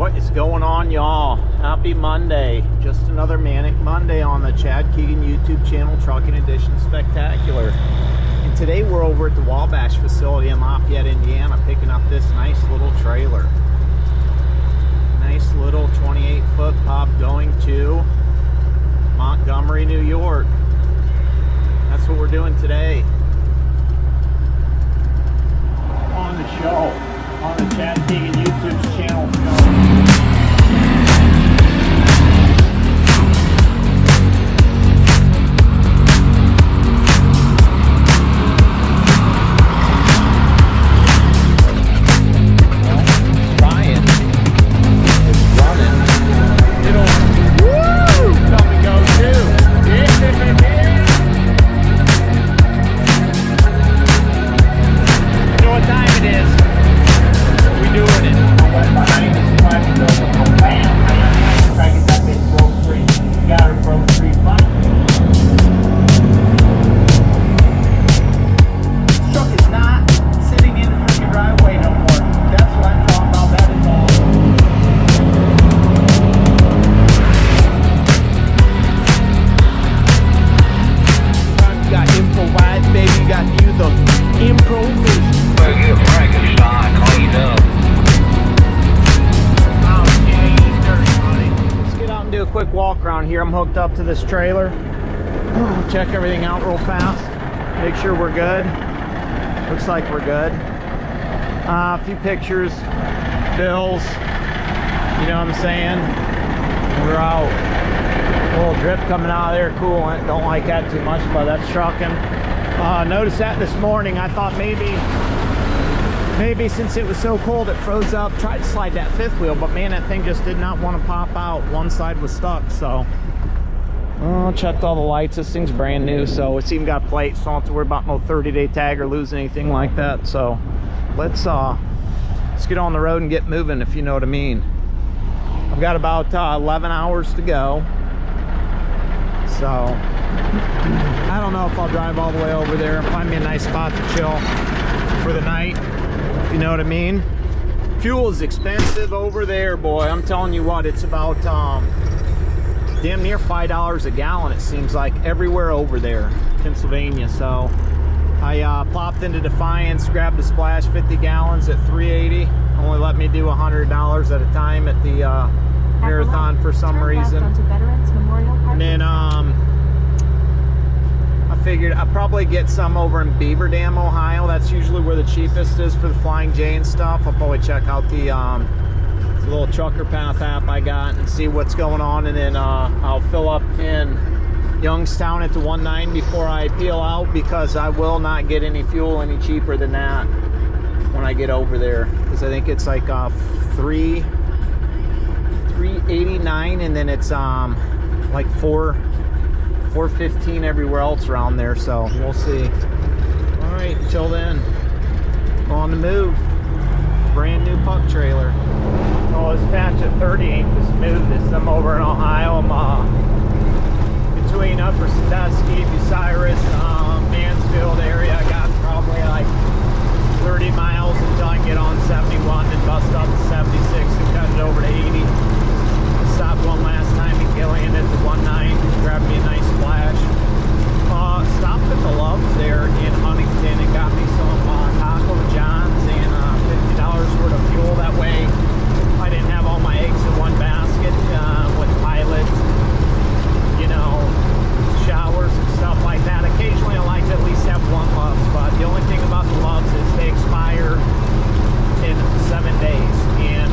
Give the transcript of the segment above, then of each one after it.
What is going on, y'all? Happy Monday. Just another manic Monday on the Chad Keegan YouTube channel, Trucking Edition Spectacular. And today we're over at the Wabash facility in Lafayette, Indiana, picking up this nice little trailer. Nice little 28-foot pop going to Montgomery, New York. That's what we're doing today. On the show, on the Chad Keegan YouTube channel show. Quick walk around here. I'm hooked up to this trailer. Check everything out real fast. Make sure we're good. Looks like we're good. A few pictures, bills. You know what I'm saying? We're out. A little drip coming out of there, coolant. Don't like that too much, but that's trucking. Noticed that this morning. I thought maybe since it was so cold it froze up, tried to slide that fifth wheel, but man, that thing just did not want to pop out. One side was stuck. So checked all the lights. This thing's brand new, so it's even got plates, so I don't have to worry about no 30-day tag or losing anything like that. So let's get on the road and get moving, if you know what I mean. I've got about 11 hours to go, so I don't know if I'll drive all the way over there and find me a nice spot to chill for the night. You know what I mean? Fuel is expensive over there, boy. I'm telling you what, it's about damn near $5 a gallon, it seems like, everywhere over there, Pennsylvania. So I popped into Defiance, grabbed a splash 50 gallons at $3.80. Only let me do $100 at a time at the marathon for some reason. And then I figured I'd probably get some over in Beaver Dam, Ohio. That's usually where the cheapest is for the Flying J and stuff. I'll probably check out the little Trucker Path app I got and see what's going on, and then I'll fill up in Youngstown at the 1.9 before I peel out, because I will not get any fuel any cheaper than that when I get over there, because I think it's like $3.89, and then it's like $4.15 everywhere else around there. So we'll see. All right, until then, on the move. Brand new pup trailer. Oh, this patch at 30 ain't the smoothest. I'm over in Ohio. I'm between Upper Sandusky, Bucyrus, Mansfield area. I got probably like 30 miles until I can get on 71 and bust up to 76 and cut it over to 80. Stopped one last time in Gillian at the 1.9, grabbed me a nice splash. Stopped at the Loves there in Huntington and got me some Taco John's and $50 worth of fuel. That way I didn't have all my eggs in one basket with Pilot, you know, showers and stuff like that. Occasionally I like to at least have one Loves, but the only thing about the Loves is they expire in 7 days. And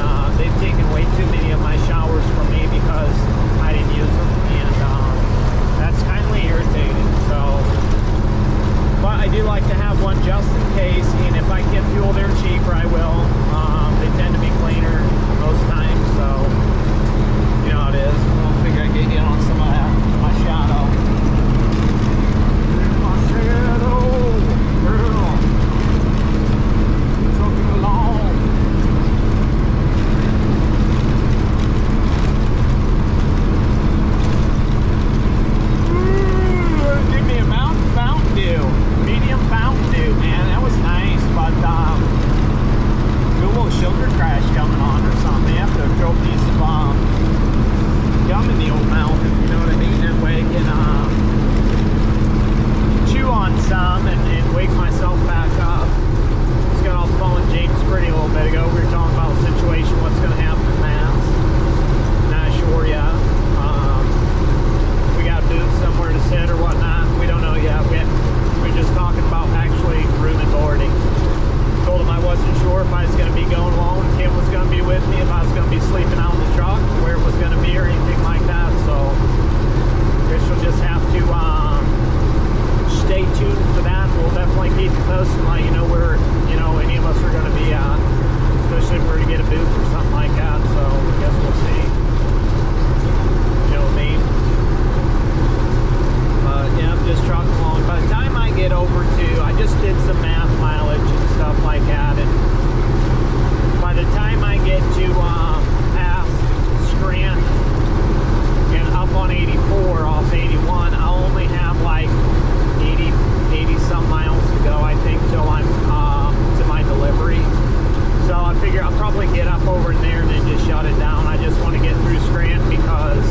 get up over in there and then just shut it down. I just want to get through Scranton because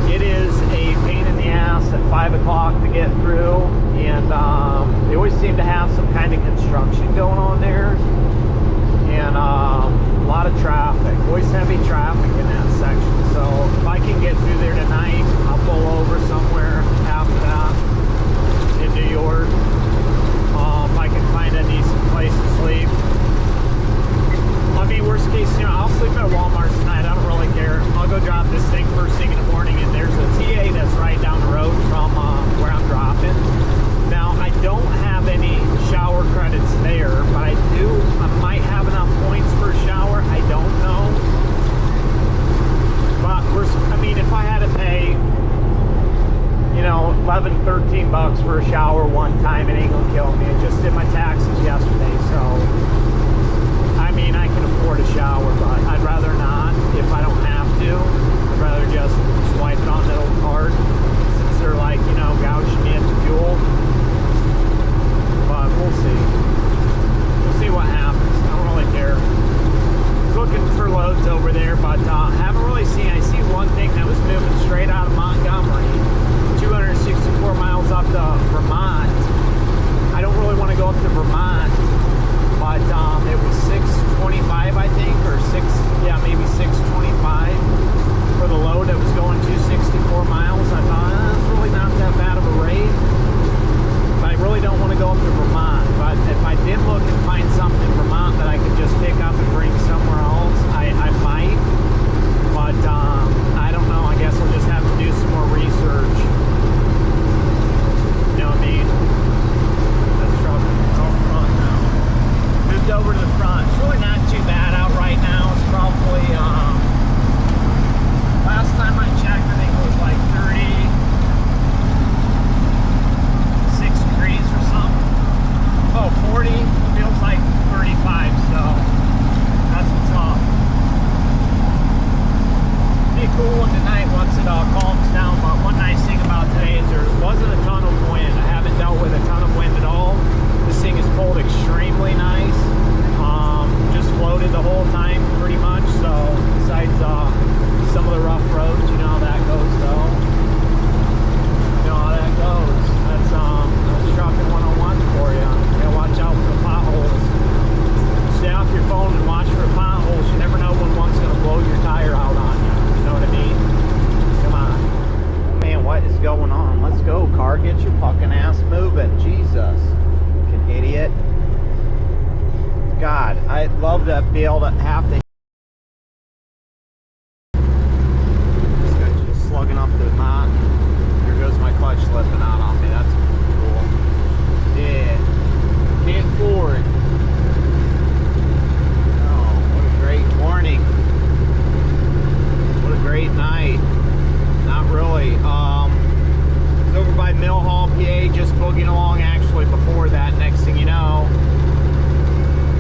it is a pain in the ass at 5 o'clock to get through, and they always seem to have some kind of construction going on there, and a lot of traffic, always heavy traffic in that section. So if I can get through there tonight, I'll pull over somewhere after that in New York. If I can find a decent place to sleep. I mean, worst case scenario, I'll sleep at Walmart tonight. I don't really care. I'll go drop this thing first thing in the morning, and there's a TA that's right down the road from where I'm dropping. Now, I don't have any shower credits there, but I might have enough points for a shower. I don't know. But I mean, if I had to pay, you know, 11, 13 bucks for a shower one time, it ain't gonna kill me. I just did my taxes yesterday, so I mean, I can afford a shower, but I'd rather not if I don't have to. I'd rather just swipe it on that old card since they're like, you know, gouging me at the fuel. But we'll see. We'll see what happens. I don't really care. I was looking for loads over there, but haven't really seen. I see one thing that was moving straight out of Montgomery, 264 miles up to Vermont. I don't really want to go up to Vermont, but it was 625, I think, or maybe 625 for the load that was going 264 miles. I thought, that's really not that bad of a rate. But I really don't want to go up to Vermont. But if I did look and find something in Vermont that I could just pick up and bring somewhere else, I might. But I don't know. I guess I'll just have to do some more research. You know what I mean? That's trouble. Front now. Moved over to the front. It's really not too bad out right now. It's probably last time I checked, I think it was like 36 degrees or something. Oh, 40 feels like 35, so that's what's up. Be a cool one tonight once it calms down, but one nice thing about today is there wasn't a ton of wind. I haven't dealt with a ton of wind at all. This thing is pulled extremely nice. Just floated the whole time pretty much, so besides some of the rough roads, you know how that goes though. You know how that goes. That's trucking 101 for you. You gotta watch out for the potholes. Stay off your phone and watch for potholes. You never know when one's gonna blow your tire out on you. You know what I mean? Come on. Man, what is going on? Let's go, car. Get your fucking ass moving. Jesus. Fucking idiot. God, I'd love to be able to have to. This guy's just slugging up the mountain. There goes my clutch slipping out on me. That's cool. Yeah. Can't forward. Oh, what a great morning. What a great night. Not really. It's over by Mill Hall, PA, just boogieing along actually before that. Next thing you know,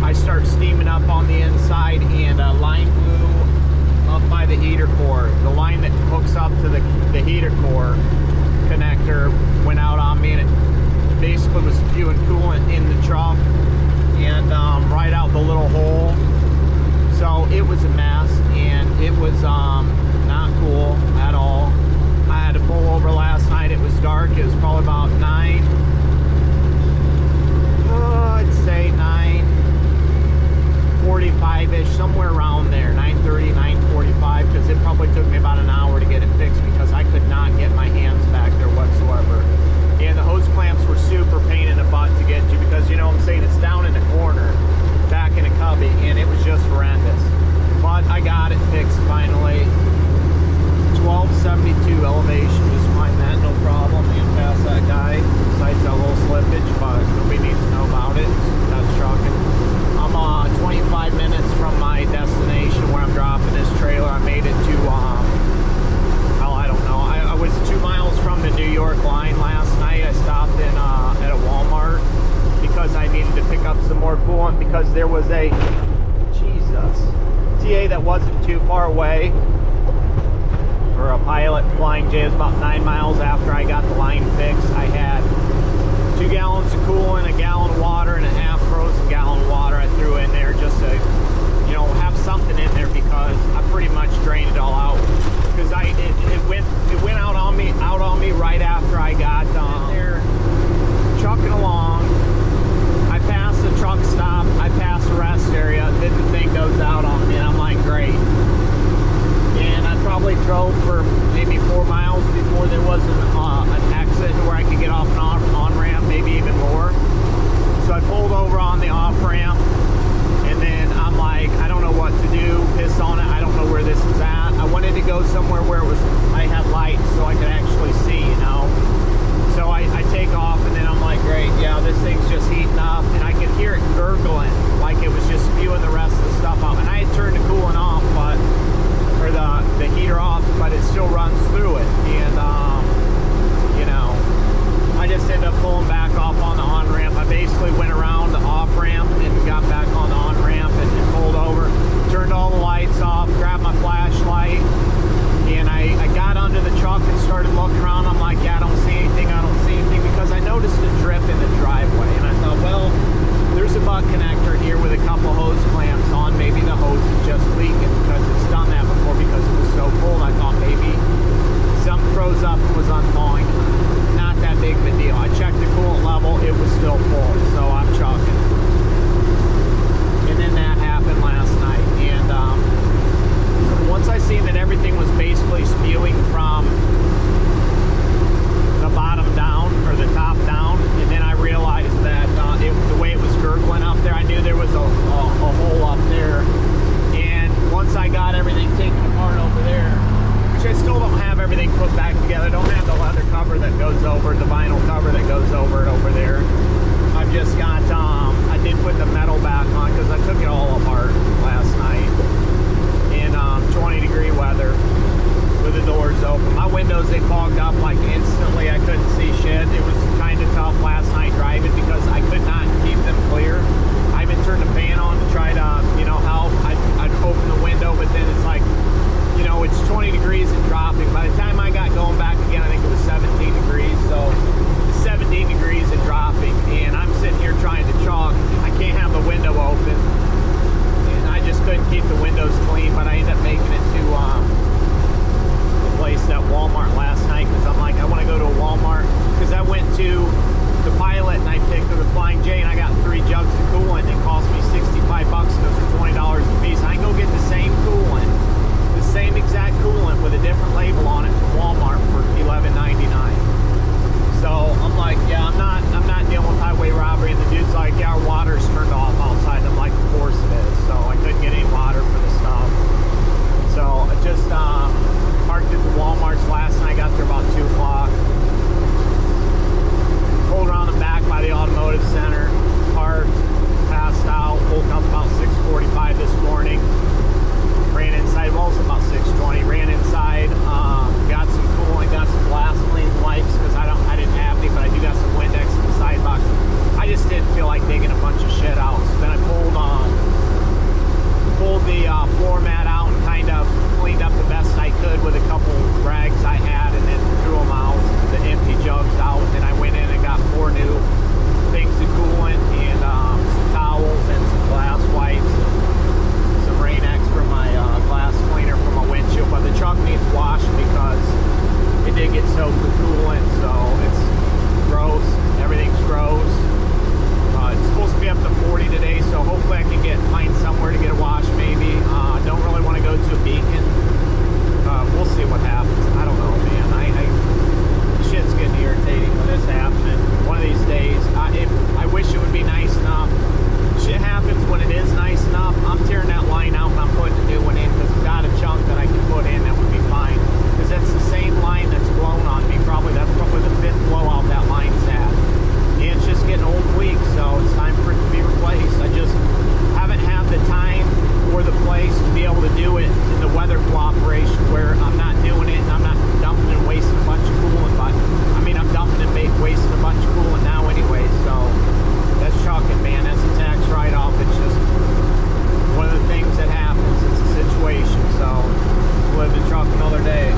I start steaming up on the inside, and a line blew up by the heater core. The line that hooks up to the heater core connector went out on me, and it basically was spewing coolant in the truck and right out the little hole. So it was a mess, and it was not cool at all. I had to pull over last night. It was dark. It was probably about 9. I'd say 9:45-ish, somewhere around there, 9:30, 9:45, because it probably took me about an hour to get it fixed because I could not get my hands back there whatsoever. And the hose clamps were super pain in the butt to get to because, you know what I'm saying, it's down in the corner, back in a cubby, and it was just horrendous. But I got it fixed finally. 1272 elevation, just climb that, no problem, and pass that guy. Besides that little slippage, but nobody needs to know about it. That's trucking. I'm 25 minutes from my destination where I'm dropping this trailer. I made it to, I don't know. I was 2 miles from the New York line last night. I stopped in at a Walmart because I needed to pick up some more coolant because there was a TA that wasn't too far away. For a pilot flying J is about 9 miles after I got the line fixed. I had 2 gallons of coolant, a gallon of water, and a half frozen gallon of water I threw in there just to, you know, have something in there because I pretty much drained it all out. Because it went out on me right after I got there trucking along. I passed the truck stop, I passed the rest area, then the thing goes out on me, and I'm like, great. And I probably drove for maybe 4 miles before there was an exit where I could get off an on-ramp, maybe even more. So I pulled over on the off-ramp, and then I'm like, I don't know what to do, piss on it, I don't know where this is at. I wanted to go somewhere where I had lights so I could actually see, you know. So I take off, and then I'm like, great, yeah, this thing's just heating up, and I could hear it gurgling, like it was just spewing the rest of the stuff out. And I had turned the coolant off, or the heater off, but it still runs through it. And, you know, I just ended up pulling back off on the on-ramp. I basically went around the off-ramp and got back on the on-ramp and pulled over, turned all the lights off, grabbed my flashlight, and I got under the truck and started looking around. I'm like, yeah, I don't see anything, because I noticed a drip in the driveway, and I thought, well, there's a butt connector here with a couple hose clamps on. Maybe the hose is just leaking, because it's done that before because it was so cold. I thought maybe something froze up and was unthawing. Not that big of a deal. I checked the coolant level, it was still full, so I'm chucking. And then that happened last night, and once I seen that everything was basically spewing from the bottom down, or the top down, and then I realized that the way it was gurgling up there, I knew there was a hole up there. And once I got everything taken apart over there, which I still don't have everything put back together, I don't have the leather cover that goes over it, the vinyl cover that goes over it over there. I've just got, I did put the metal back on because I took it all apart last night in 20-degree weather with the doors open. My windows, they fogged up like instantly. I couldn't see shit. It was kind of tough last night driving because I could not keep them clear. I even turned the fan on to try to, you know, help. I'd open the window, but then it's like, you know, it's 20 degrees and dropping. By the time I got going back again, I think it was 17 degrees. So 17 degrees and dropping, and I'm sitting here trying to chalk. I can't have the window open, and I just couldn't keep the windows clean, but I ended up making it to place at Walmart last night because I'm like, I want to go to a Walmart because I went to the Pilot and I picked up the Flying J and I got 3 jugs of coolant and it cost me $65. Those are $20 a piece. I can go get the same coolant, the same exact coolant with a different label on it from Walmart for $11.99. So I'm like, yeah, I'm not dealing with highway robbery. And the dude's like, yeah, our water's turned off outside. And I'm like, of course it is. So I couldn't get any water for the stuff. So I just parked at the Walmart's last night. I got there about 2 o'clock. Pulled around the back by the automotive center. Parked, passed out. Woke up about 6:45 this morning. Ran inside. Well, it's about 6:20. Ran inside. Got some coolant. Got some Vaseline wipes because I didn't have any, but I do got some Windex in the side box. I just didn't feel like digging a bunch of shit out. So then I pulled the floor mat out and kind of cleaned up the best I could with a couple rags I had, and then threw them out, the empty jugs out. And then I went in and got 4 new things of coolant and some towels and some glass wipes, some Rain-X for my glass cleaner for my windshield. But the truck needs washing because it did get soaked with coolant, so it's gross. Everything's gross. It's supposed to be up to 40 today, so hopefully I can find somewhere to get a wash maybe. Don't really want to go to a Beacon. We'll see what happens. I don't know, man. Shit's getting irritating when this happening. One of these days, I wish it would be nice enough. Shit happens when it is nice enough. I'm tearing that line out and I'm putting a new one in because I've got a chunk that I can put in that would be fine. Because that's the same line that's blown on me. That's probably the 5th blowout that line's had. And it's just getting old and weak, so it's time for it to be replaced. I just haven't had the time or the place to be able to do it in the weather cooperation where I'm not doing it and I'm not dumping and wasting a bunch of coolant. But I mean, I'm dumping and wasting a bunch of coolant now anyway, so that's chucking, man. That's a tax write-off. It's just one of the things that happens. It's a situation, so we'll live the truck another day.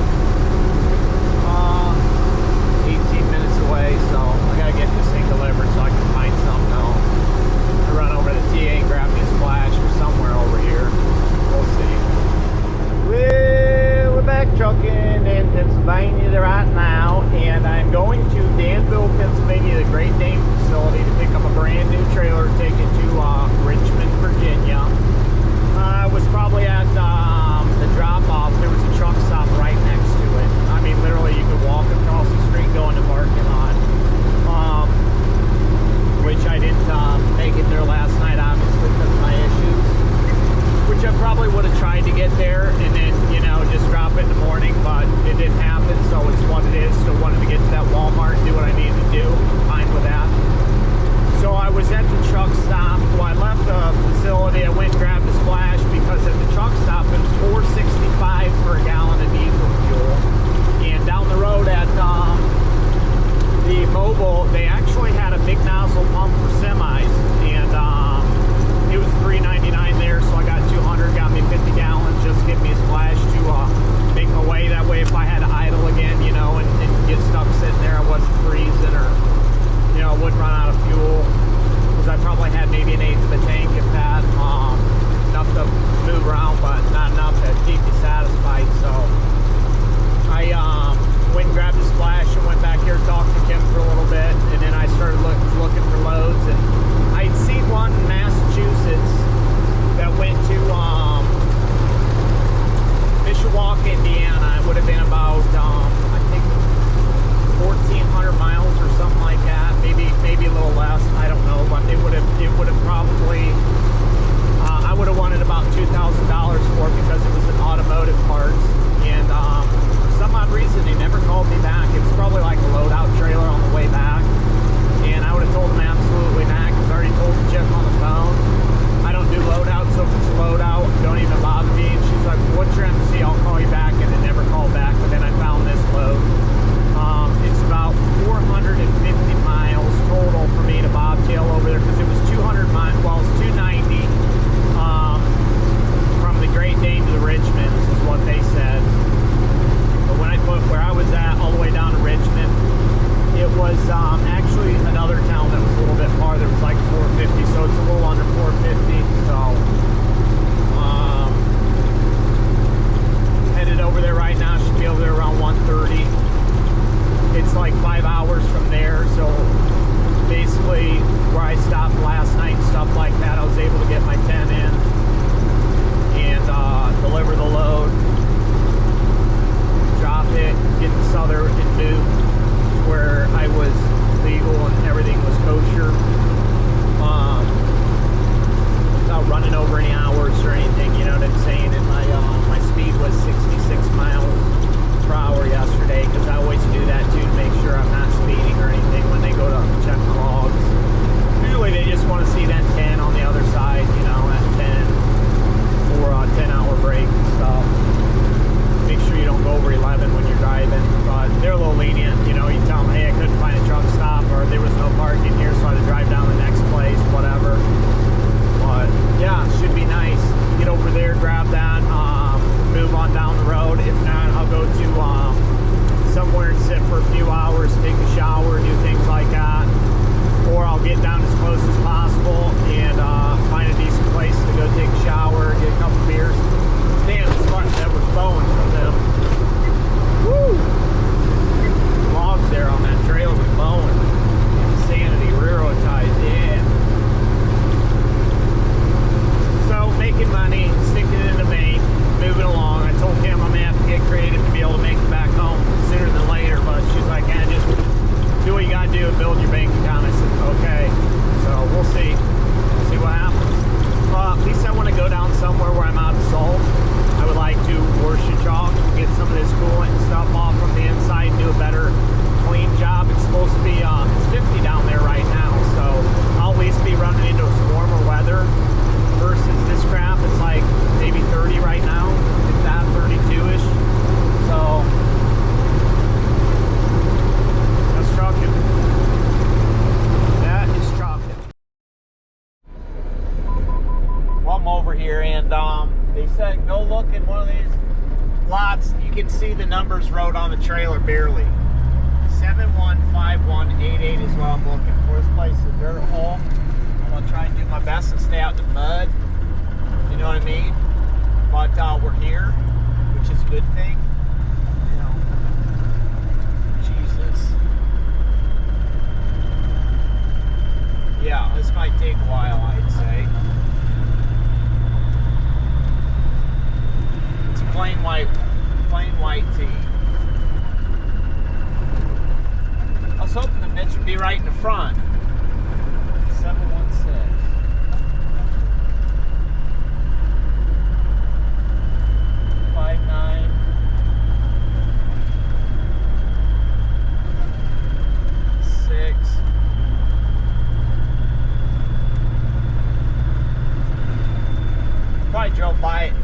18 minutes away, so I gotta get this thing delivered so I can find something else. I run over to the TA and grab me a splash or somewhere over here. We'll would have been about, I think, 1,400 miles or something like that. Maybe a little less. I don't know, but it would have probably. I would have wanted about $2,000 for it because it was an automotive parts, and for some odd reason they never called me back. It was probably like a loadout trailer on the way back, and I would have told them absolutely not because I already told the chick on the phone I don't do loadout, so if it's loadout, don't even bother me. And she's like, "What's your MC? I'll call you back," and they never called back. But then I found this load. It's about 450 miles total for me to bobtail over there because it was 200 miles. Well, it's 290. From the Great Dane to the Richmonds is what they said. But when I put where I was at all the way down to Richmond, it was actually another town that was a little bit farther. It was like 450, so it's a little under 450. So headed over there right now. Should be over there around 1:30. It's like 5 hours from there. So basically, where I stopped last night and stuff like that, I was able to get my 10 in and deliver the load, drop it, get the Southern and move where I was legal and everything was kosher, without running over any hours or anything, you know what I'm saying? And my speed was 66 miles per hour yesterday, because I always do that too to make sure I'm not speeding or anything when they go to check the logs. Usually they just want to see that 10 on the other side, you know, at 10 for a 10-hour break and stuff. Make sure you don't go over 11 when you're driving, but they're a little lenient. You know, you tell them, hey, I couldn't find a truck stop, or there was no parking here, so I had to drive down the next place, whatever. But yeah, it should be nice. Get over there, grab that, move on down the road. If not, I'll go to somewhere and sit for a few hours, take a shower, do things like that. Or I'll get down as close as possible and find a decent place to go take a shower, get a couple beers. Damn, it's fun. That was blowing from them. Woo! The logs there on that trailer was blowing. Insanity railroad ties, yeah. So, making money, sticking it in the bank, moving along. I told Kim I'm going to have to get creative to be able to make it back home sooner than later, but she's like, just do what you got to do and build your bank account. I said, okay. So, we'll see. See what happens. At least I want to go down somewhere where I'm out of salt. I would like to worship chalk, get some of this coolant and stuff off from the inside, do a better clean job. It's supposed to be it's 50 down there right now, so I'll at least be running into some warmer weather versus this crap. It's like maybe 30 right now, if that, 32-ish. So that's trucking. That is trucking. Well, I'm over here, and they said go look in one of these lots. You can see the numbers wrote on the trailer barely. 715188 is what I'm looking for. This place is a dirt hole. I'm gonna try and do my best and stay out in the mud. You know what I mean? But we're here, which is a good thing. You know, Jesus. Yeah, this might take a while, I'd say. Plain white tee. I was hoping the Mitch would be right in the front. 716. 59. 6. Probably drove by it.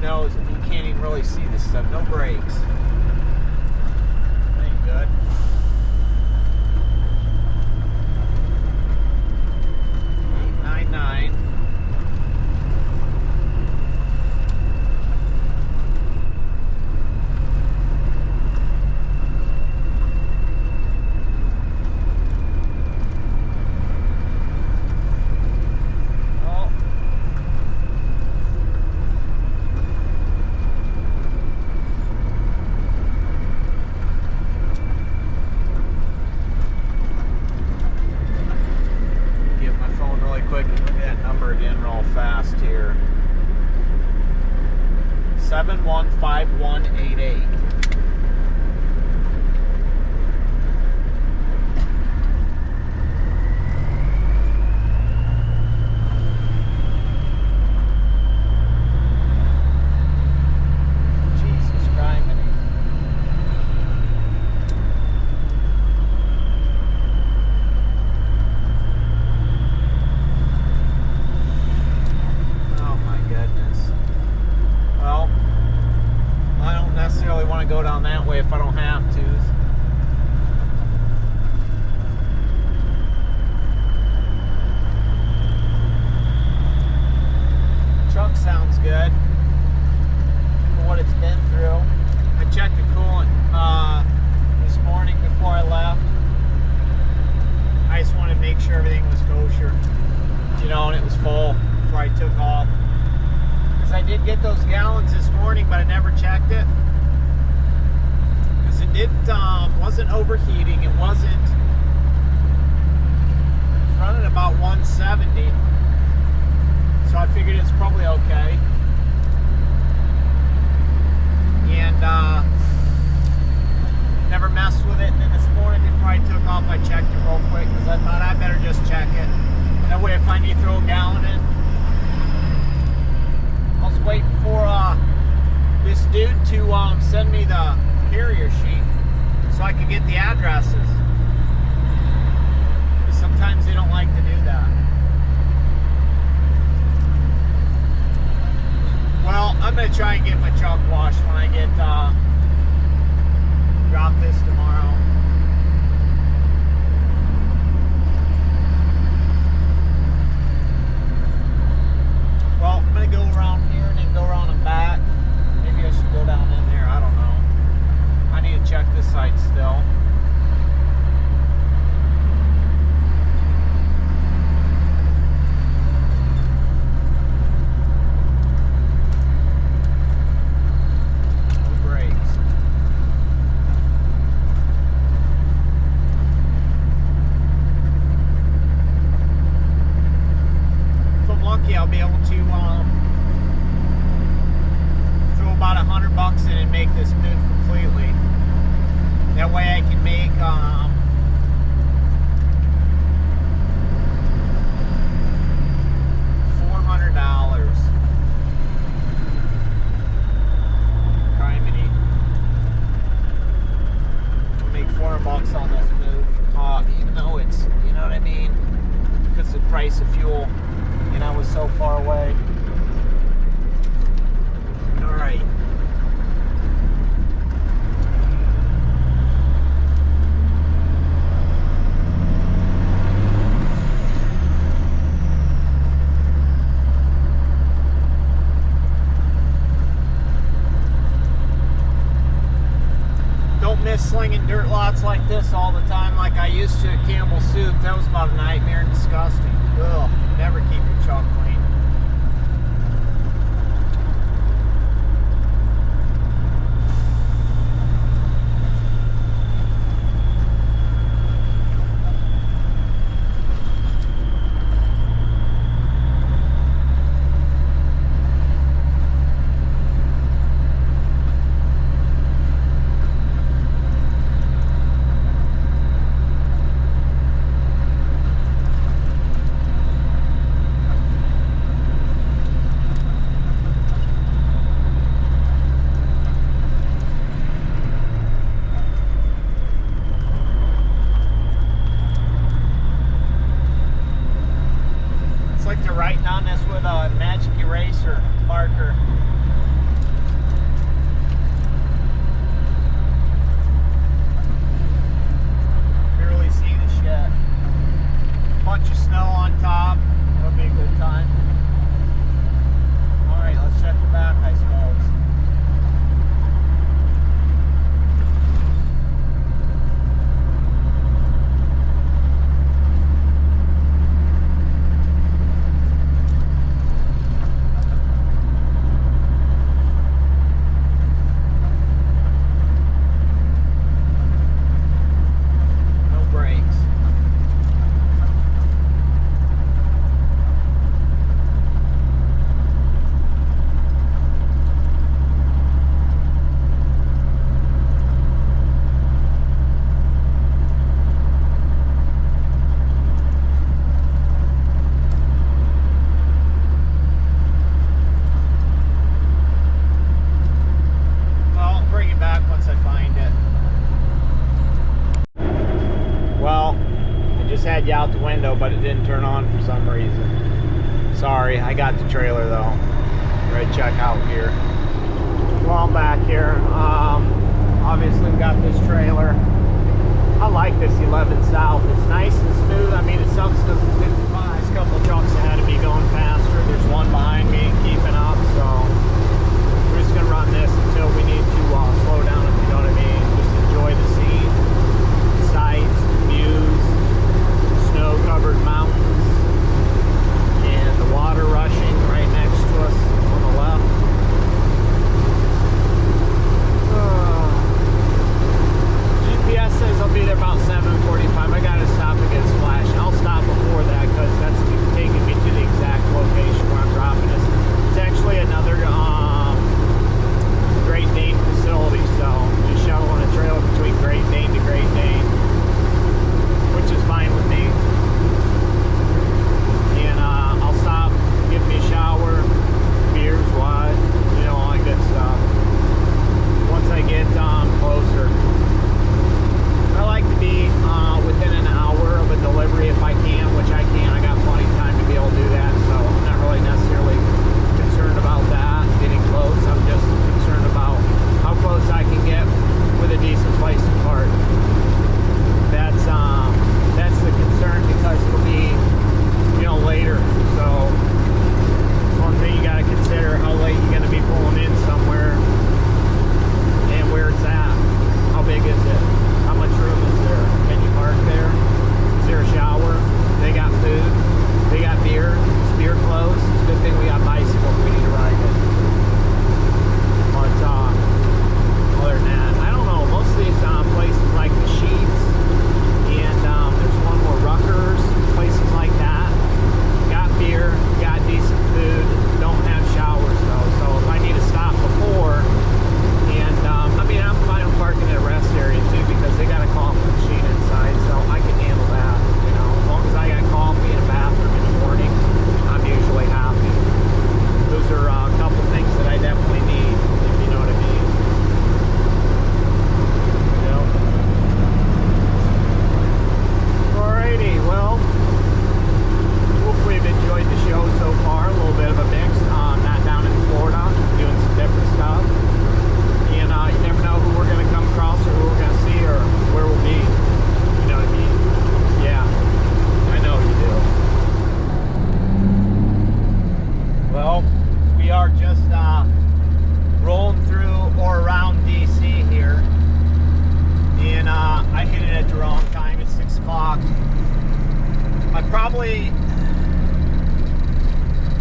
Knows and you can't even really see this stuff. No brakes. That ain't good. 899. 715188. Go down that way if I don't have to. Truck sounds good for what it's been through. I checked the coolant this morning before I left. I just wanted to make sure everything was kosher, you know, and it was full before I took off. Because I did get those gallons this morning, but I never checked it. It wasn't overheating. It was running about 170, so I figured it's probably okay. And never messed with it. And then this morning before I took off, I checked it real quick because I thought I better just check it. That way, if I need to throw a gallon in, I was waiting for this dude to send me the carrier sheet so I could get the addresses. Sometimes they don't like to do that. Well, I'm going to try and get my truck washed when I get drop this tomorrow. Well, I'm going to go around here and then go around and back. Maybe I should go down in there. I don't know. I need to check this side still. Brakes. If I'm lucky, I'll be able to throw about $100 in and make this move completely. That way I can make $400. Criminy. I'll make $400 on this move. Even though it's, you know what I mean? Because the price of fuel, and I was so far away. All right. Slinging dirt lots like this all the time like I used to at Campbell Soup. That was about a nightmare and disgusting. Ugh, never keep your truck clean. had you out the window, but it didn't turn on for some reason. Sorry, I got the trailer though. Ready to check out here. Well, I'm back here. Obviously we got this trailer. I like this 11 South. It's nice and smooth. I mean, it sucks because it's 55. There's a couple of trucks ahead of me going faster. There's one behind me keeping up, so we're just gonna run this until we need to slow down, if you know what I mean. Just enjoy the scene, the sights, the views, the snow-covered mountains, and the water rushing right next to us on the left. GPS says I'll be there about 7:45. I gotta stop and get a splash. I'll stop before that because that's taking me to the exact location where I'm dropping this. It's actually another Great Dane facility, so just shuttling a trailer between Great Dane to Great Dane, which is fine with me. And I'll stop, give me a shower, beers, wine, you know, all that good stuff. Once I get closer. I like to be within an hour of a delivery if I can, which I can. I got plenty of time to be able to do that, so I'm not really necessarily concerned about that, getting close. I'm just concerned about how close I can get with a decent place to park. That's the concern because it'll be, you know, later. So it's one thing you got to consider, how late you're going to be pulling in somewhere and where it's at. How big is it? How much room is there? Can you park there? Is there a shower? They got food. They got beer. Is beer close? It's a good thing we got bicycles. We need to ride it. But other than that, I don't know. Most of these places like the Sheets and there's one more Rutgers, places like that. Got beer, got decent food. Don't have showers though. So if I need to stop before, and I mean I'm fine with parking at a rest area too because they got a coffee machine inside, so I can handle that. You know, as long as I got coffee and a bathroom in the morning, I'm usually happy. Those are a couple things that I definitely need, if you know what I mean. You know. Alrighty, well, hopefully you've enjoyed the show so far. A little bit of a mix. Not down in Florida, doing some different stuff. And you never know who we're going to come across or who we're going to see or where we'll be. You know what I mean? Yeah, I know you do. Well, we are just rolling through or around DC here. And I hit it at the wrong time. It's 6 o'clock.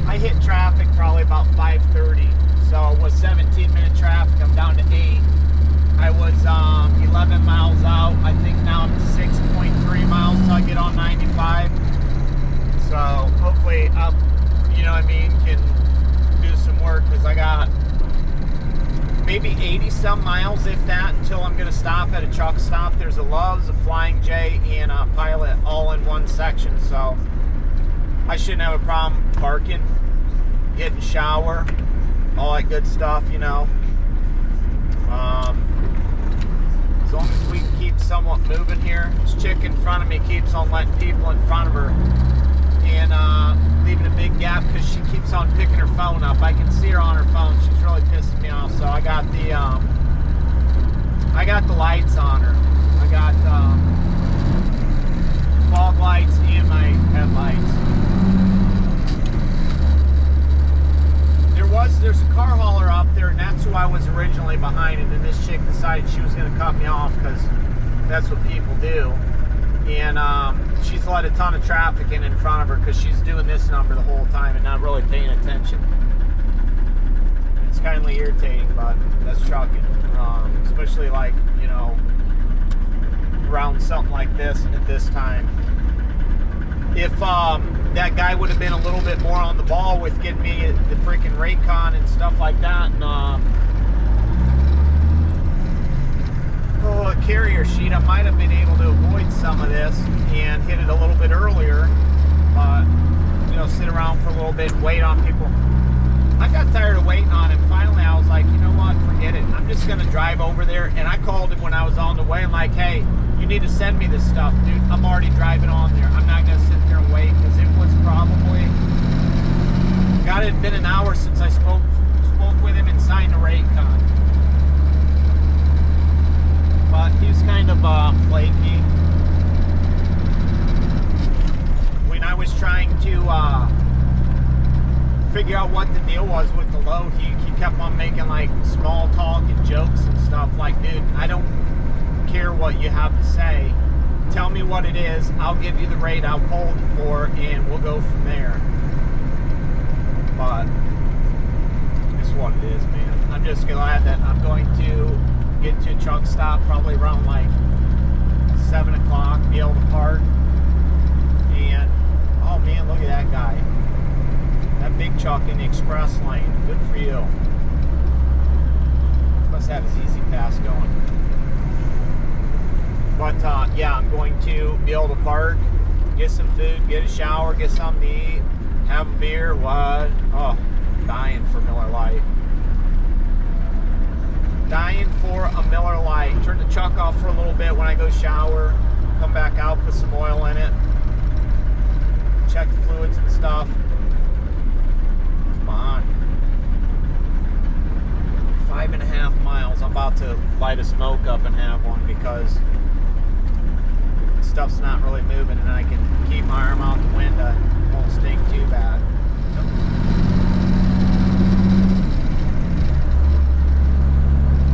I hit traffic probably about 5:30. So it was 17-minute traffic. I'm down to 8. I was 11 miles out. I think now I'm 6.3 miles till I get on 95. So hopefully up, you know what I mean, can do some work because I got maybe 80 some miles, if that, until I'm going to stop at a truck stop. There's a Love's, a Flying J, and a Pilot all in one section. So I shouldn't have a problem parking, getting a shower, all that good stuff, you know. As long as we can keep somewhat moving here. This chick in front of me keeps on letting people in front of her and leaving a big gap because she keeps on picking her phone up. I can see her on her phone. She's really pissing me off. So I got the lights on her. I got fog lights and my headlights. There's a car hauler up there, and that's who I was originally behind, and then this chick decided she was going to cut me off because that's what people do. And she's let a ton of traffic in front of her because she's doing this number the whole time and not really paying attention. It's kind of irritating, but that's trucking. Especially like, you know, around something like this at this time. If that guy would have been a little bit more on the ball with getting me the freaking Raycon and stuff like that, and a carrier sheet, I might have been able to avoid some of this and hit it a little bit earlier, but you know, sit around for a little bit and wait on people. I got tired of waiting on him. Finally I was like, you know what, forget it. I'm just just gonna drive over there, and I called him when I was on the way. I'm like, hey, you need to send me this stuff, dude. I'm already driving on there. I'm not gonna sit there and wait, because it was probably, God, it had been an hour since I spoke with him and signed the rate con. But he was kind of flaky. When I was trying to figure out what the deal was with the load, he kept on making like small talk and jokes and stuff. Like, dude, I don't care what you have to say. Tell me what it is. I'll give you the rate I'll hold it for, and we'll go from there. But it's what it is, man. I'm just glad that I'm going to get to a truck stop probably around like 7 o'clock, be able to park. And oh man, look at that guy. That big truck in the express lane. Good for you. Must have his easy pass going. But yeah, I'm going to be able to park, get some food, get a shower, get something to eat, have a beer. What? Oh, dying for Miller Lite. Dying for a Miller Lite. Turn the truck off for a little bit when I go shower, come back out, put some oil in it, check the fluids and stuff. Come on. 5.5 miles. I'm about to light a smoke up and have one, because stuff's not really moving, and I can keep my arm out the window. It won't stink too bad.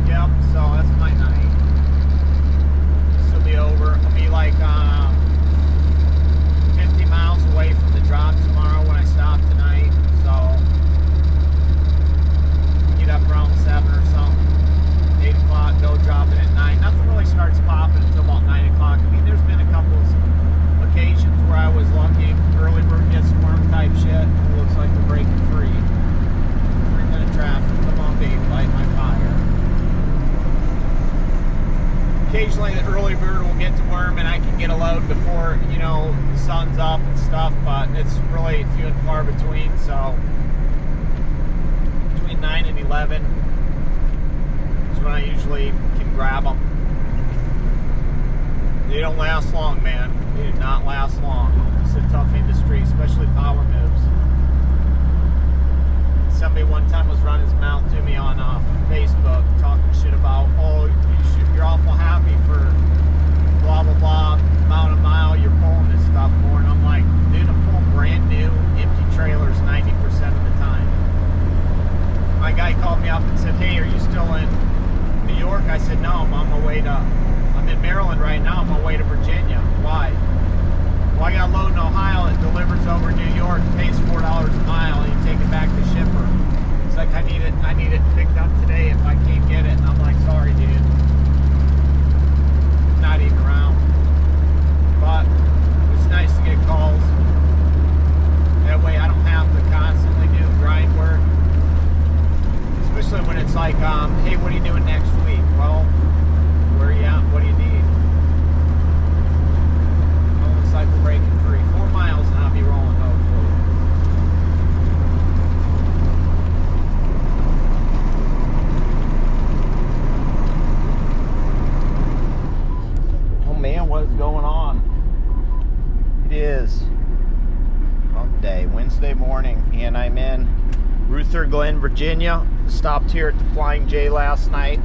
Yep, so that's my night. This will be over. I'll be like 50 miles away from the drop tomorrow when I stop tonight. So get up around 7 or something. 8 o'clock, go drop it at 9. Nothing really starts popping until about 9 o'clock. I mean, there's been a couple of occasions where I was lucky, early bird gets worm type shit. It looks like we're breaking free. 3-minute traffic. Come on, baby, light my fire. Occasionally the early bird will get to worm and I can get a load before, you know, the sun's up and stuff, but it's really few and far between. So between 9 and 11 is when I usually can grab them. They don't last long, man. They do not last long. It's a tough industry, especially power moves. Somebody one time was running his mouth to me on Facebook, talking shit about, oh, you're awful happy for blah, blah, blah, amount of mile you're pulling this stuff for. And I'm like, dude, I'm pulling brand new, empty trailers 90% of the time. My guy called me up and said, hey, are you still in New York? I said, no, I'm on my way to, I'm in Maryland right now, I'm on my way to Virginia. Why? Well, I got a load in Ohio, it delivers over New York, pays $4 a mile, and you take it back to shipper. It's like, I need it picked up today if I can't get it. And I'm like, sorry, dude. Not even around. But it's nice to get calls. That way I don't have to constantly do grind work. Especially when it's like, hey, what are you doing next week? Well, where are you at? What do you need? Well, looks like we're breaking free. 4 miles and I'll be rolling, hopefully. Oh man, what is going on? It is hump day, Wednesday morning, and I'm in Ruther Glen, Virginia. Stopped here at the Flying J last night.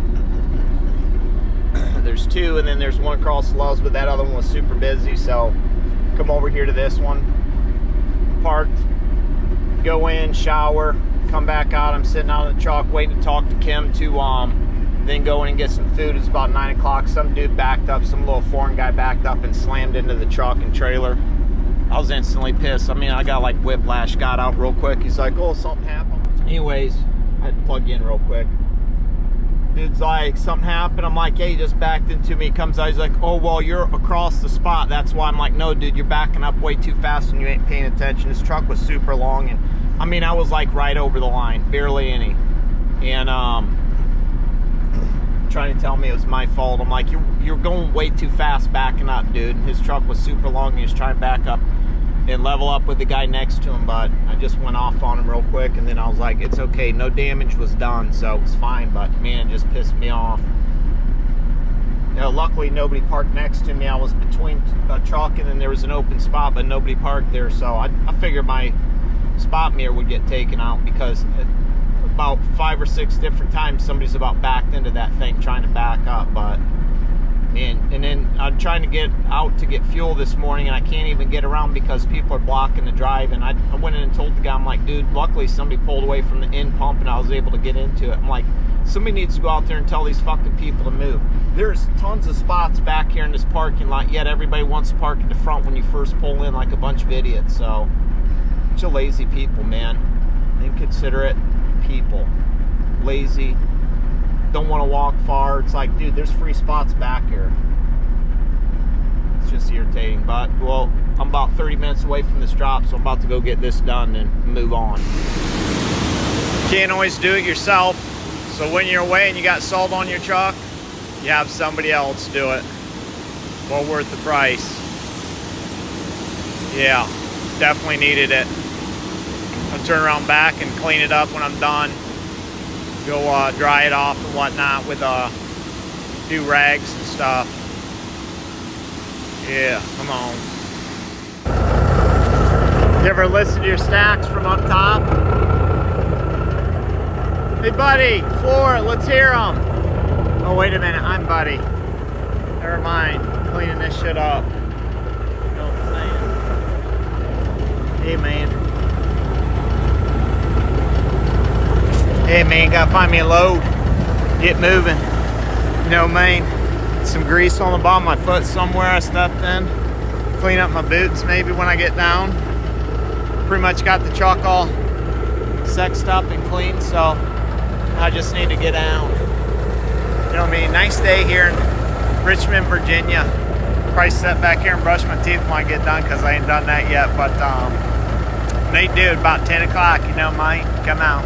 There's two, and then there's one across the Loves, but that other one was super busy, so come over here to this one. Parked, go in, shower, come back out. I'm sitting out in the truck waiting to talk to Kim to then go in and get some food. It's about 9 o'clock. Some dude backed up, some little foreign guy backed up and slammed into the truck and trailer. I was instantly pissed. I mean, I got like whiplash, got out real quick. He's like, oh, something happened. Anyways, I had to plug you in real quick. Dude's like, something happened. I'm like, hey, he just backed into me. He comes out, he's like, oh, well, you're across the spot. That's why. I'm like, no, dude, you're backing up way too fast and you ain't paying attention. This truck was super long, and I mean, I was like right over the line, barely any. And trying to tell me it was my fault. I'm like, you're going way too fast backing up, dude. His truck was super long and he was trying to back up and level up with the guy next to him, but I just went off on him real quick, and then I was like, it's okay, no damage was done, so it was fine, but man, it just pissed me off. You know, luckily nobody parked next to me. I was between a truck and then there was an open spot, but nobody parked there, so I figured my spot mirror would get taken out, because about 5 or 6 different times somebody's about backed into that thing trying to back up. But man, and then I'm trying to get out to get fuel this morning, and I can't even get around because people are blocking the drive. And I went in and told the guy, I'm like, dude, luckily somebody pulled away from the end pump and I was able to get into it. I'm like, somebody needs to go out there and tell these fucking people to move. There's tons of spots back here in this parking lot, yet everybody wants to park at the front when you first pull in like a bunch of idiots. So, bunch of lazy people, man. Inconsiderate people. Lazy. Don't want to walk far. It's like, dude, there's free spots back here. It's just irritating. But, well, I'm about 30 minutes away from this drop, so I'm about to go get this done and move on. Can't always do it yourself. So when you're away and you got salt on your truck, you have somebody else do it. Well worth the price. Yeah, definitely needed it. I'll turn around back and clean it up when I'm done. Go dry it off and whatnot with a few rags and stuff. Yeah, come on. You ever listen to your stacks from up top? Hey buddy, floor, let's hear them. Oh, wait a minute, I'm Buddy. Never mind, cleaning this shit up. You know what I'm saying? Hey man. Hey man, gotta find me a load. Get moving. You know, man, some grease on the bottom of my foot somewhere I stepped in. Clean up my boots maybe when I get down. Pretty much got the truck all sexed up and clean, so I just need to get down. You know what I mean? Nice day here in Richmond, Virginia. Probably sit back here and brush my teeth when I get done, because I ain't done that yet. But Nate, dude, about 10 o'clock, you know, mate, come out.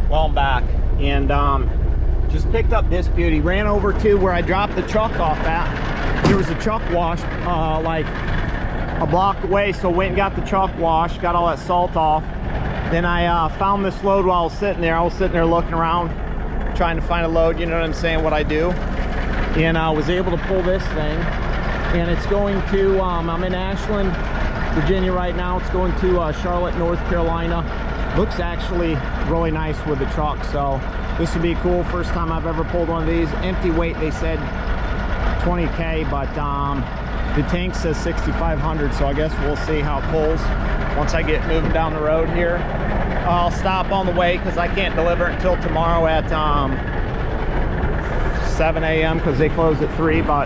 Well, I'm back, and just picked up this beauty. Ran over to where I dropped the truck off at. There was a truck wash like a block away, so went and got the truck wash, got all that salt off. Then I found this load while I was sitting there. I was sitting there looking around, trying to find a load, you know what I'm saying, what I do. And I was able to pull this thing. And it's going to, I'm in Ashland, Virginia right now. It's going to Charlotte, North Carolina. Looks actually really nice with the truck. So this would be cool. First time I've ever pulled one of these. Empty weight, they said 20K, but the tank says 6,500. So I guess we'll see how it pulls once I get moving down the road here. I'll stop on the way because I can't deliver it until tomorrow at 7 a.m. because they close at 3. But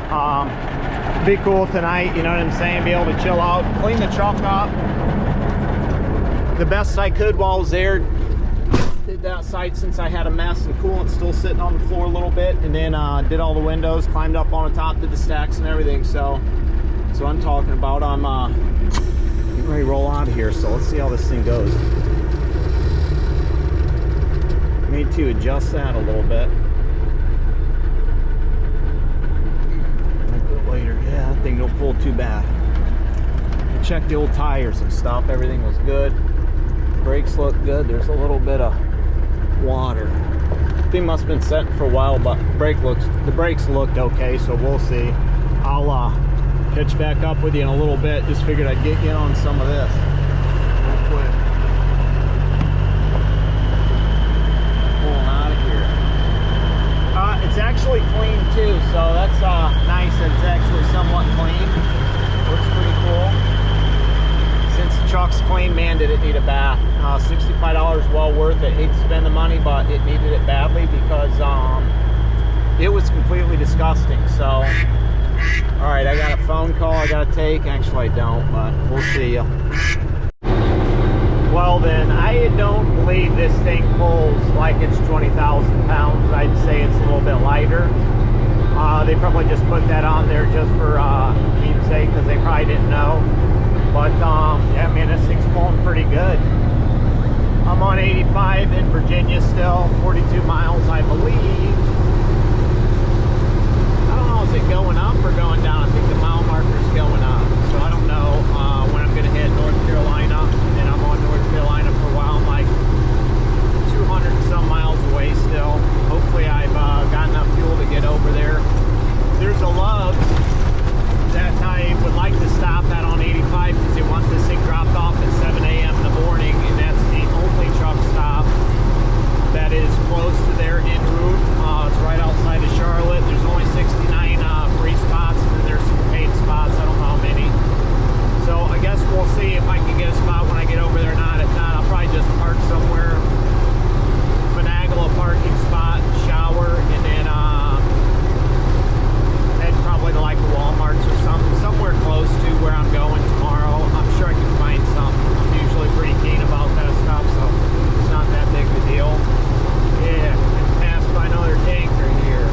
be cool tonight, you know what I'm saying? Be able to chill out, clean the truck up the best I could while I was there. Did that side since I had a mess and coolant still sitting on the floor a little bit, and then did all the windows, climbed up on the top, did the stacks and everything. So that's what I'm talking about. I'm getting ready to roll out of here, so let's see how this thing goes. Need to adjust that a little bit. A bit later. Yeah, that thing don't pull too bad. I checked the old tires and stuff. Everything was good. Brakes look good. There's a little bit of water. Thing must have been set for a while, but the brakes looked okay, so we'll see. I'll catch back up with you in a little bit. Just figured I'd get you on some of this real quick. Pulling out of here. It's actually clean too, so that's nice. It's actually somewhat clean. Looks pretty cool. Since the truck's clean, man, did it need a bath. $65 well worth it. Hate to spend the money, but it needed it badly because it was completely disgusting. So, all right, I got a phone call I gotta take. Actually, I don't, but we'll see you. Well then, I don't believe this thing pulls like it's 20,000 pounds. I'd say it's a little bit lighter. They probably just put that on there just for keepsake because they probably didn't know. But yeah, man, this thing's pulling pretty good. I'm on 85 in Virginia still, 42 miles, I believe. I don't know, is it going up or going down? I think the mile marker's going up. So I don't know when I'm going to hit North Carolina. And I'm on North Carolina for a while. I'm like 200 and some miles away still. Hopefully I've got enough fuel to get over there. There's a Love's that I would like to stop at on 85 because they want this thing dropped off at 7 a.m. in the morning, and that's the only truck stop that is close to their en route. It's right outside of Charlotte. There's only 69 free spots, and then there's some paid spots. I don't know how many. So I guess we'll see if I can get a spot when I get over there or not. If not, I'll probably just park somewhere, finagle a parking spot, shower, and then head probably to like a Walmart's or somewhere close to where I'm going tomorrow. I'm sure I can find some. I'm usually pretty keen about that stuff, so it's not that big of a deal. Yeah, passed by another tanker here.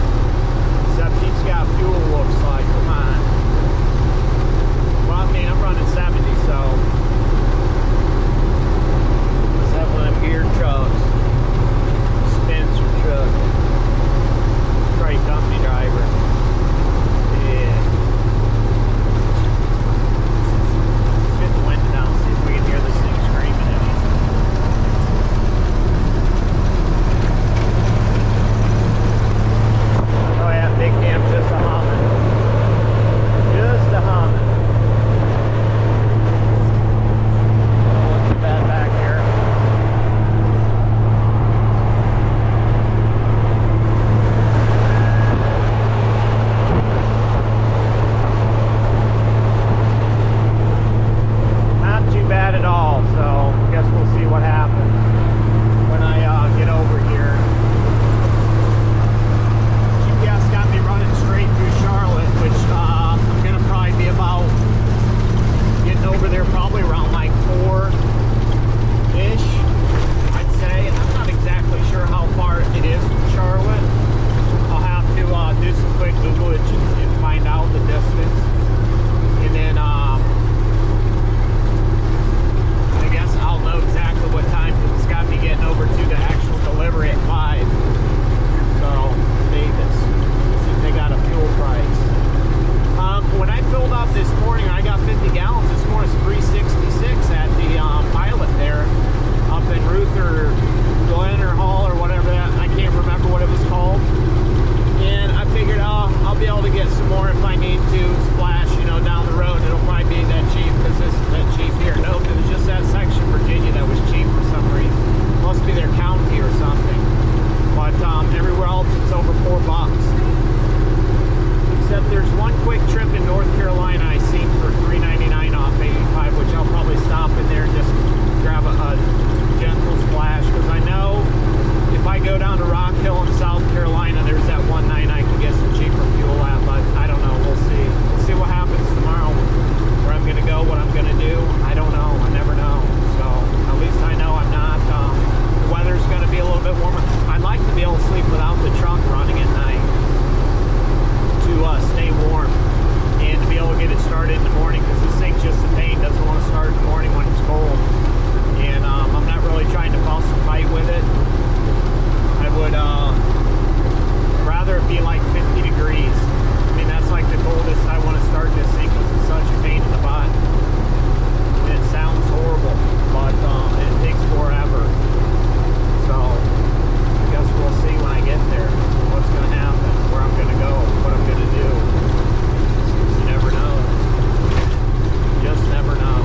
Except he's got fuel, looks like. Come on. Well, I mean, I'm running 70, so let's have one of them geared trucks. Spencer truck. Great company driver. Yeah. Let's get the window down, see if we can hear this thing screaming at me. Oh yeah, big camp just a humming. Just a humming. Look at that back here. Not too bad at all, so I guess we'll see what happens when I get over here. GPS got me running straight through Charlotte, which I'm going to probably be about getting over there probably around like 4-ish, I'd say. I'm not exactly sure how far it is from Charlotte. I'll have to do some quick Googlage and find out the distance. And then I guess I'll know exactly what time because it's got me getting over to the actual delivery at 5. So, Davis. See if they got a fuel price. When I filled up this morning, I got 50 gallons. This morning it's 366 at the pilot there up in Ruther Glen or Hall or whatever that. I can't remember what it was called. And I figured I'll be able to get some more if I need to splash, you know, down the road. It'll probably be that cheap because this is that cheap here. Nope, it was just that section of Virginia that was cheap for some reason. Must be their county or something. But everywhere else it's over $4. Except there's one quick trip in North Carolina I seen for $3.99 off 85, which I'll probably stop in there and just grab a gentle splash. Because I know if I go down to Rock Hill in South Carolina, there's that one night I can get some cheaper fuel at, but I don't know. We'll see. We'll see what happens tomorrow. Where I'm going to go, what I'm going to do. I don't know. I never know. So at least I know I'm not. The weather's going to be a little bit warmer. I'd like to be able to sleep without the truck running at night to stay warm and to be able to get it started in the morning because this thing's just a pain. Doesn't want to start in the morning when it's cold. And I'm not really trying to fuss and fight with it. I would rather it be like 50 degrees. I mean, that's like the coldest I want to start this thing because it's such a pain in the butt. And it sounds horrible, but it takes forever. So I guess we'll see when I get there what's going to happen, where I'm going to go, what I'm going to do. You never know. You just never know.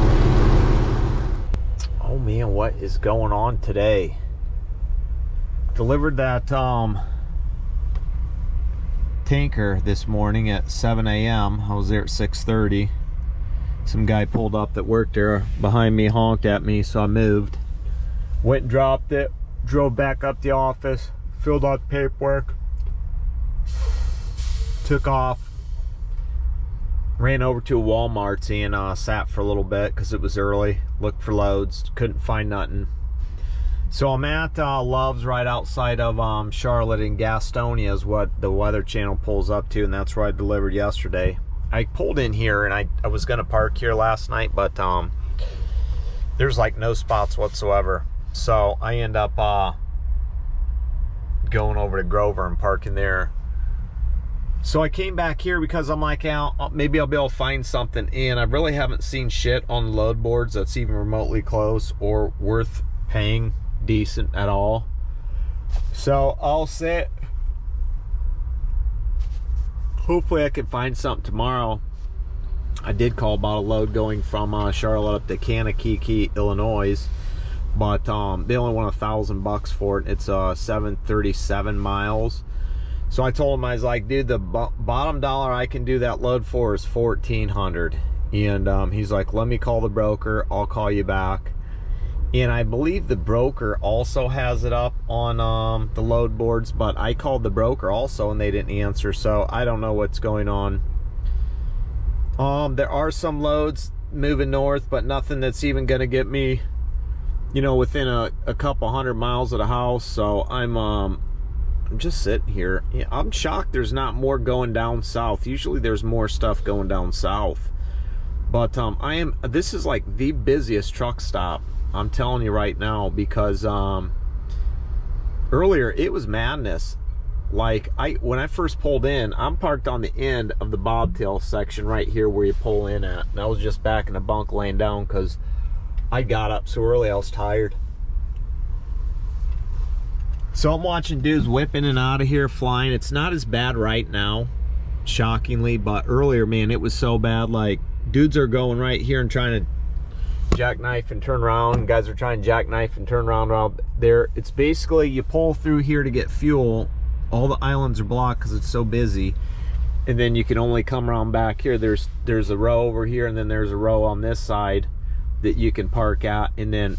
Oh man, what is going on today? Delivered that tanker this morning at 7 a.m. I was there at 6:30. Some guy pulled up that worked there behind me, honked at me, so I moved. Went and dropped it, drove back up the office, filled out the paperwork, took off, ran over to a Walmart and sat for a little bit because it was early, looked for loads, couldn't find nothing. So I'm at Love's right outside of Charlotte and Gastonia is what the Weather Channel pulls up to, and that's where I delivered yesterday. I pulled in here and I was going to park here last night, but there's like no spots whatsoever. So I end up going over to Cabover and parking there. So I came back here because I'm like, maybe I'll be able to find something, and I really haven't seen shit on the load boards that's even remotely close or worth paying decent at all. So I'll sit. Hopefully I can find something tomorrow. I did call about a load going from Charlotte up to Kankakee, Illinois, but they only want $1,000 for it. It's 737 miles. So I told him, I was like, dude, the bottom dollar I can do that load for is $1,400. And he's like, let me call the broker. I'll call you back. And I believe the broker also has it up on the load boards, but I called the broker also and they didn't answer. So I don't know what's going on. There are some loads moving north, but nothing that's even going to get me, you know, within a couple 100 miles of the house. So I'm just sitting here. Yeah, I'm shocked there's not more going down south. Usually there's more stuff going down south. But this is like the busiest truck stop, I'm telling you right now, because earlier it was madness. Like when I first pulled in, I'm parked on the end of the bobtail section right here where you pull in at. And I was just back in the bunk laying down because I got up so early I was tired. So I'm watching dudes whip in and out of here, flying. It's not as bad right now, shockingly, but earlier, man, it was so bad. Like, dudes are going right here and trying to jackknife and turn around. Guys are trying to jackknife and turn around there. It's basically you pull through here to get fuel. All the islands are blocked because it's so busy. And then you can only come around back here. There's a row over here, and then there's a row on this side that you can park at. And then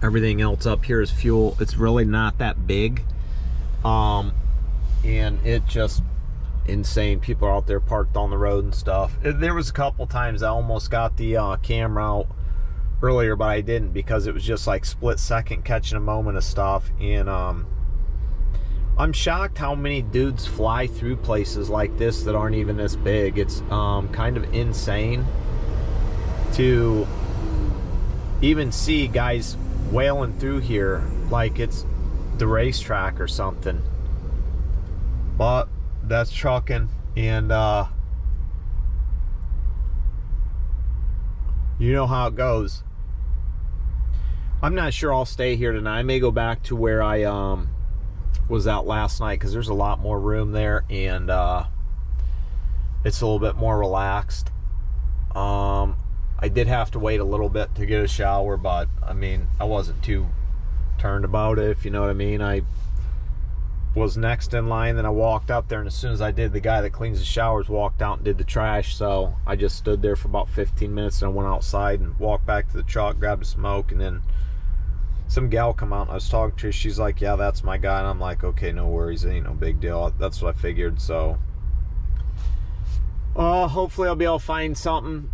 everything else up here is fuel. It's really not that big. And it just insane. People are out there parked on the road and stuff. There was a couple times I almost got the camera out earlier, but I didn't because it was just like split second catching a moment of stuff. And I'm shocked how many dudes fly through places like this that aren't even this big. It's kind of insane to even see guys wailing through here like it's the racetrack or something. But that's trucking, and you know how it goes. I'm not sure I'll stay here tonight. I may go back to where I was out last night because there's a lot more room there, and it's a little bit more relaxed. I did have to wait a little bit to get a shower, but I mean, I wasn't too turned about it, if you know what I mean. I was next in line, then I walked up there, and as soon as I did, the guy that cleans the showers walked out and did the trash. So I just stood there for about 15 minutes, and I went outside and walked back to the truck, grabbed a smoke, and then some gal come out and I was talking to her. She's like, yeah, that's my guy. And I'm like, okay, no worries, it ain't no big deal. That's what I figured. So hopefully I'll be able to find something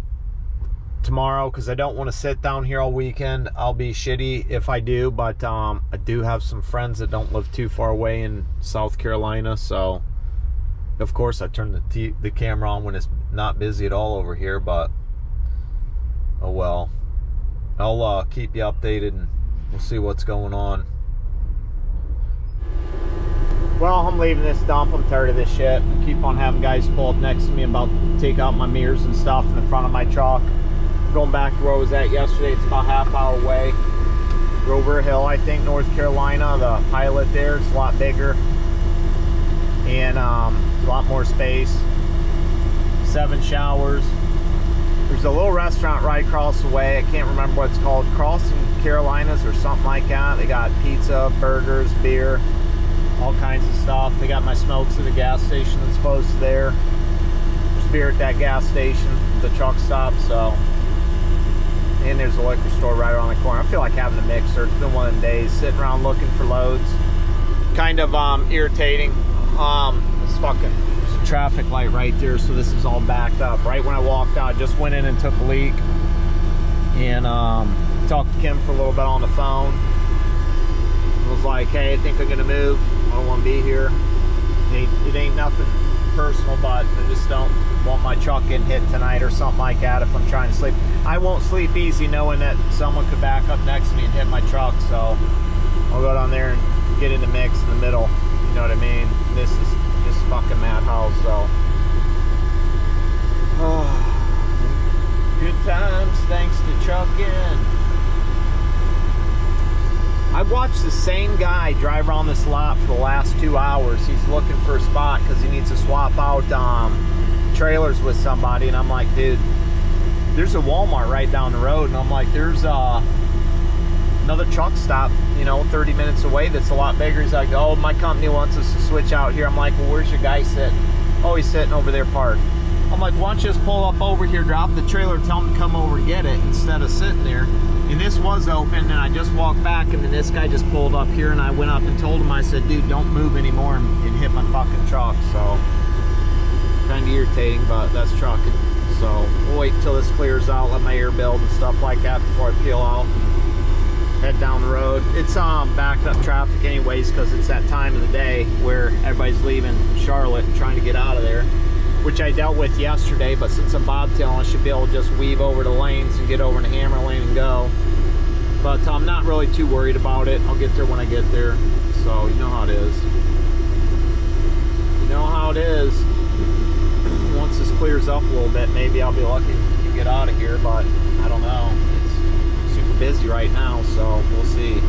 tomorrow, because I don't want to sit down here all weekend. I'll be shitty if I do, but I do have some friends that don't live too far away in South Carolina. So of course I turn the camera on when it's not busy at all over here, but oh well. I'll keep you updated and we'll see what's going on. Well, I'm leaving this dump. I'm tired of this shit. I keep on having guys pull up next to me about to take out my mirrors and stuff in the front of my truck. Going back to where I was at yesterday, it's about half hour away. Cabover Hill, I think, North Carolina. The pilot there is a lot bigger and a lot more space. 7 showers. There's a little restaurant right across the way. I can't remember what it's called. Crossing Carolinas or something like that. They got pizza, burgers, beer, all kinds of stuff. They got my smokes at the gas station that's close to there. There's beer at that gas station, the truck stop. So, and there's a liquor store right around the corner. I feel like having a mixer. It's been one of them days sitting around looking for loads. Kind of irritating. It's fucking, there's a traffic light right there, so this is all backed up. Right when I walked out, I just went in and took a leak, and talked to Kim for a little bit on the phone. I was like, hey, I think I'm gonna move. I don't want to be here. It ain't nothing personal, but I just don't want my truck getting hit tonight or something like that if I'm trying to sleep. I won't sleep easy knowing that someone could back up next to me and hit my truck, so I'll go down there and get in the mix in the middle. You know what I mean? This is fucking madhouse. So good times thanks to trucking. I've watched the same guy drive around this lot for the last 2 hours. He's looking for a spot because he needs to swap out trailers with somebody, and I'm like, dude, there's a Walmart right down the road, and I'm like, there's another truck stop, you know, 30 minutes away that's a lot bigger. He's like, oh, my company wants us to switch out here. I'm like, well, where's your guy sitting? Oh, he's sitting over there parked. I'm like, why don't you just pull up over here, drop the trailer, tell him to come over and get it instead of sitting there. And this was open, and I just walked back, and then this guy just pulled up here, and I went up and told him, I said, dude, don't move anymore and hit my fucking truck. So kind of irritating, but that's trucking. So we'll wait until this clears out, let my air build and stuff like that before I peel out and head down the road. It's backed up traffic anyways, because it's that time of the day where everybody's leaving Charlotte and trying to get out of there, which I dealt with yesterday. But since I'm bobtailing, I should be able to just weave over the lanes and get over in the hammer lane and go. But I'm not really too worried about it. I'll get there when I get there. So you know how it is. You know how it is. Once this clears up a little bit, maybe I'll be lucky to get out of here, but I don't know. It's super busy right now, so we'll see.